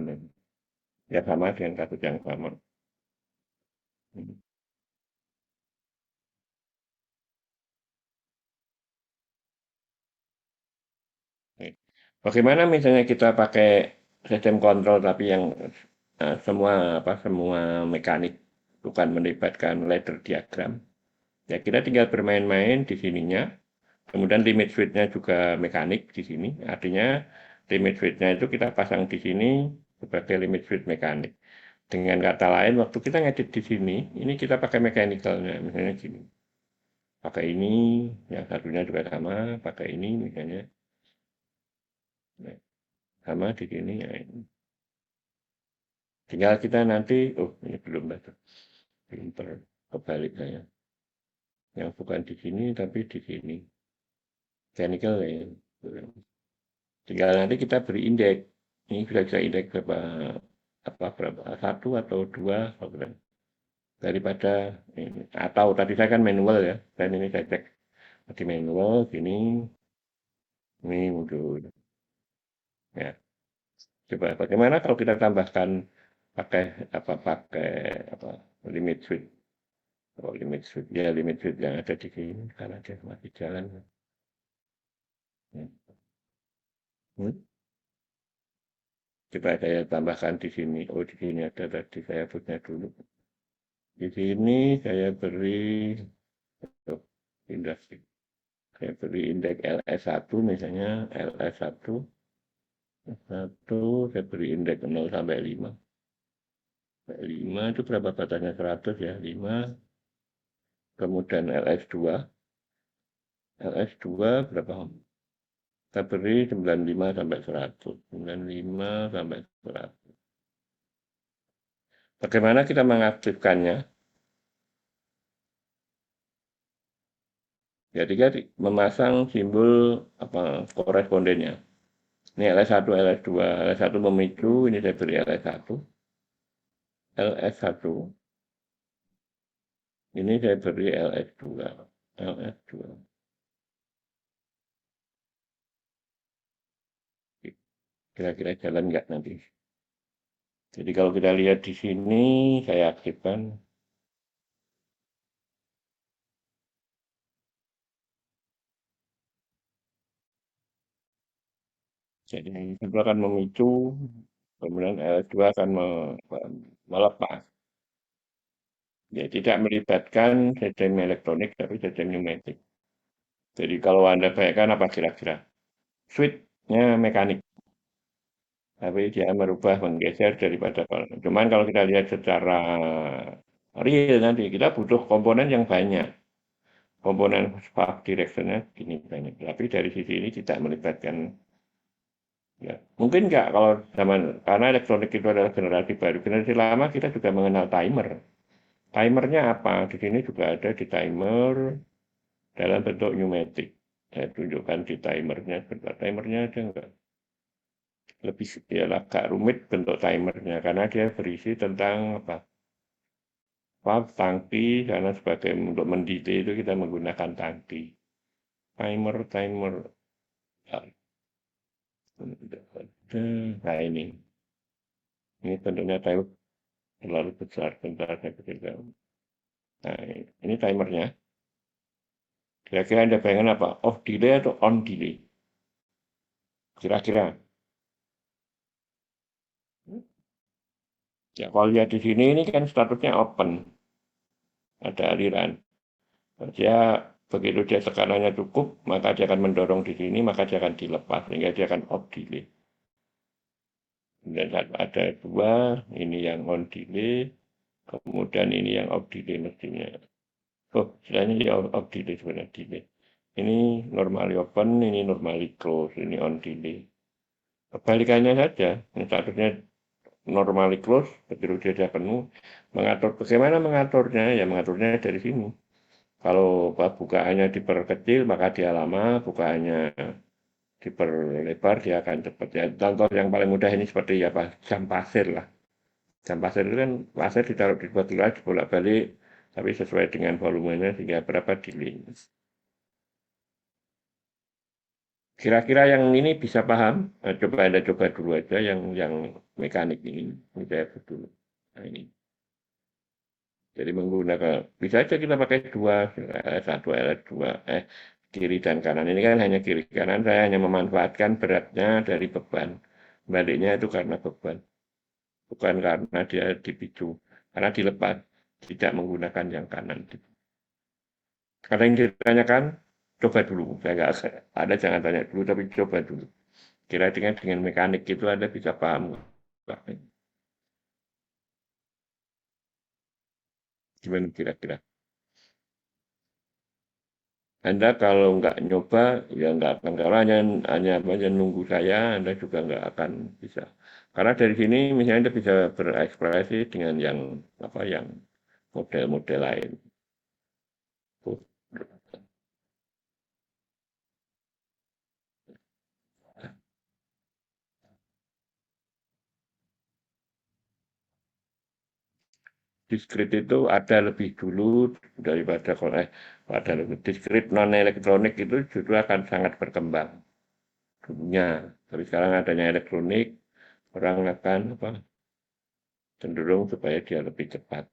Ya sama dengan kasus yang sama. Hmm. Bagaimana misalnya kita pakai sistem kontrol tapi yang semua mekanik, bukan melibatkan ladder diagram. Ya kita tinggal bermain-main di sininya. Kemudian limit switch-nya juga mekanik di sini. Artinya limit switch-nya itu kita pasang di sini sebagai limit switch mekanik. Dengan kata lain, waktu kita ngedit di sini, ini kita pakai mechanical-nya. Misalnya gini. Pakai ini, yang satunya juga sama, pakai ini misalnya. Nah, sama di sini. Ya, ini. Tinggal kita nanti, oh ini belum baca. Pinter, kebalik saya. Yang bukan di sini, tapi di sini. Mechanical ya. Tinggal nanti kita beri indeks. Ini bisa indeks berapa, 1 atau 2 daripada ini. Atau tadi saya kan manual ya, dan ini saya cek di manual sini, ini mundur. Ya, coba bagaimana kalau kita tambahkan pakai pakai apa limit switch. Oh, limit switch ya, limit switch yang ada di sini karena dia masih jalan. Ya. Hmm? Coba saya tambahkan di sini. Oh, di sini ada tadi saya punya dulu. Di sini saya beri oh, indeks. Saya beri indeks LS1 misalnya LS1 saya beri indeks 0 sampai 5. 5 itu berapa batasnya 100 ya, 5. Kemudian LS2 berapa? Kita beri 95 sampai 100. 95 sampai 100. Bagaimana kita mengaktifkannya? Jadi kita memasang simbol korespondennya. Ini LS1, LS2, LS1 memicu, ini saya beri LS1. LS1. Ini saya beri LS2. LS2. Kira-kira jalan nggak nanti? Jadi kalau kita lihat di sini, saya aktifkan. Jadi itu akan memicu kemudian LS2 akan melepas. Ya, tidak melibatkan sistem elektronik, tapi sistem pneumatik. Jadi kalau Anda bayangkan apa kira-kira? Switch-nya mekanik, tapi dia merubah, menggeser daripada cuman kalau kita lihat secara real nanti, kita butuh komponen yang banyak. Komponen spark direction-nya gini banyak. Tapi dari sisi ini tidak melibatkan. Ya, mungkin nggak kalau zaman, karena elektronik itu adalah generasi baru. Generasi lama kita juga mengenal timer. Timernya apa? Di sini juga ada di timer dalam bentuk pneumatik. Saya tunjukkan di timernya. Bentuk timernya ada nggak? Lebih ya, agak rumit bentuk timernya karena dia berisi tentang apa? Tangki, karena sebagai untuk mendetail itu kita menggunakan tangki. Timer. Nah ini bentuknya timer terlalu besar, bentar saya kecilkan. Nah ini timernya. Kira-kira Anda bayangkan apa? Off delay atau on delay? Kira-kira. Ya kalau lihat di sini ini kan statusnya open, ada aliran. Dia begitu dia tekanannya cukup, maka dia akan mendorong di sini, maka dia akan dilepas sehingga dia akan off delay. Dan ada dua, ini yang on delay, kemudian ini yang off delay mestinya. Oh, istilahnya ini off delay sebenarnya delay. Ini normally open, ini normally close, ini on delay. Kebalikannya saja, ini statusnya normally close, begitu dia sudah penuh. Mengatur bagaimana mengaturnya? Ya mengaturnya dari sini. Kalau bukaannya diperkecil, maka dia lama, bukaannya diperlebar, dia akan cepat. Ya, contoh yang paling mudah ini seperti apa? Jam pasir lah. Jam pasir itu kan pasir ditaruh di botol lagi, bolak-balik, tapi sesuai dengan volumenya sehingga berapa delay. Kira-kira yang ini bisa paham? Coba Anda coba dulu aja yang mekanik ini saya dulu. Nah ini. Jadi menggunakan bisa aja kita pakai dua, satu LS2, kiri dan kanan. Ini kan hanya kiri kanan, saya hanya memanfaatkan beratnya dari beban. Baliknya itu karena beban, bukan karena dia dipicu. Karena dilepas, tidak menggunakan yang kanan. Karena yang ditanyakan, coba dulu. Saya nggak ada, jangan tanya dulu, tapi coba dulu. Kira-kira dengan mekanik itu Anda bisa paham. Gimana kira-kira? Anda kalau nggak nyoba, ya nggak akan, kalau hanya nunggu saya, Anda juga nggak akan bisa. Karena dari sini misalnya Anda bisa berekspresi dengan yang apa yang model-model lain. Diskrit itu ada lebih dulu daripada ada lebih diskrit non elektronik itu justru akan sangat berkembang dulunya. Tapi sekarang adanya elektronik, orang akan apa, cenderung supaya dia lebih cepat.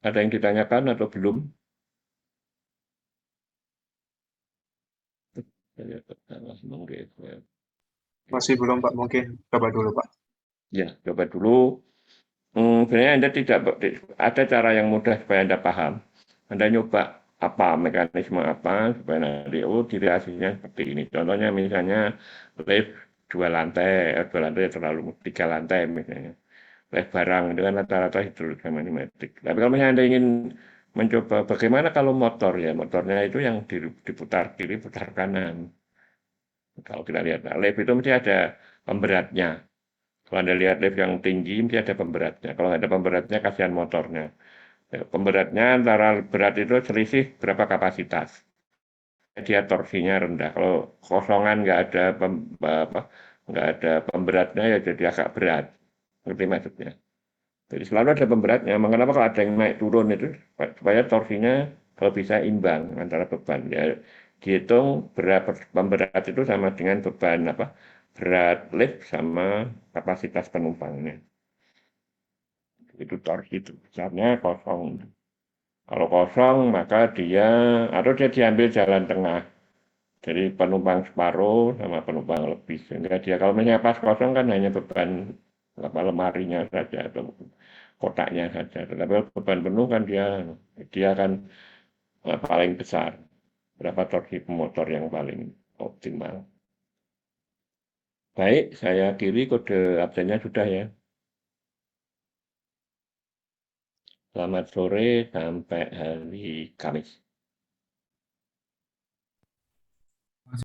Ada yang ditanyakan atau belum? Masih belum Pak, mungkin coba dulu Pak. Ya, coba dulu. Sebenarnya Anda tidak ada cara yang mudah supaya Anda paham. Anda nyoba apa mekanisme apa supaya nanti dirasinya seperti ini. Contohnya misalnya lift dua lantai terlalu 3 lantai misalnya. Lift barang itu kan rata-rata hidrolik sama pneumatik. Tapi kalau misalnya Anda ingin mencoba bagaimana kalau motor ya, motornya itu yang diputar kiri, putar kanan. Kalau kita lihat, nah, lift itu mesti ada pemberatnya. Kalau Anda lihat lift yang tinggi, mesti ada pemberatnya. Kalau nggak ada pemberatnya, kasihan motornya. Ya, pemberatnya antara berat itu selisih berapa kapasitas. Dia torsinya rendah. Kalau kosongan nggak ada nggak ada pemberatnya ya jadi agak berat. Ngerti maksudnya? Jadi selalu ada pemberatnya. Mengapa kalau ada yang naik turun itu supaya torsinya kalau bisa imbang antara beban. Ya, dihitung berat pemberat itu sama dengan beban berat lift sama kapasitas penumpangnya. Itu torsi itu besarnya kosong. Kalau kosong, maka dia diambil jalan tengah. Jadi penumpang separuh sama penumpang lebih. Sehingga dia kalau misalnya pas kosong kan hanya beban lemarinya saja atau kotaknya saja. Tetapi kalau beban penuh kan dia akan paling besar. Berapa torsi motor yang paling optimal. Baik, saya kiri kode absennya sudah ya. Selamat sore sampai hari Kamis.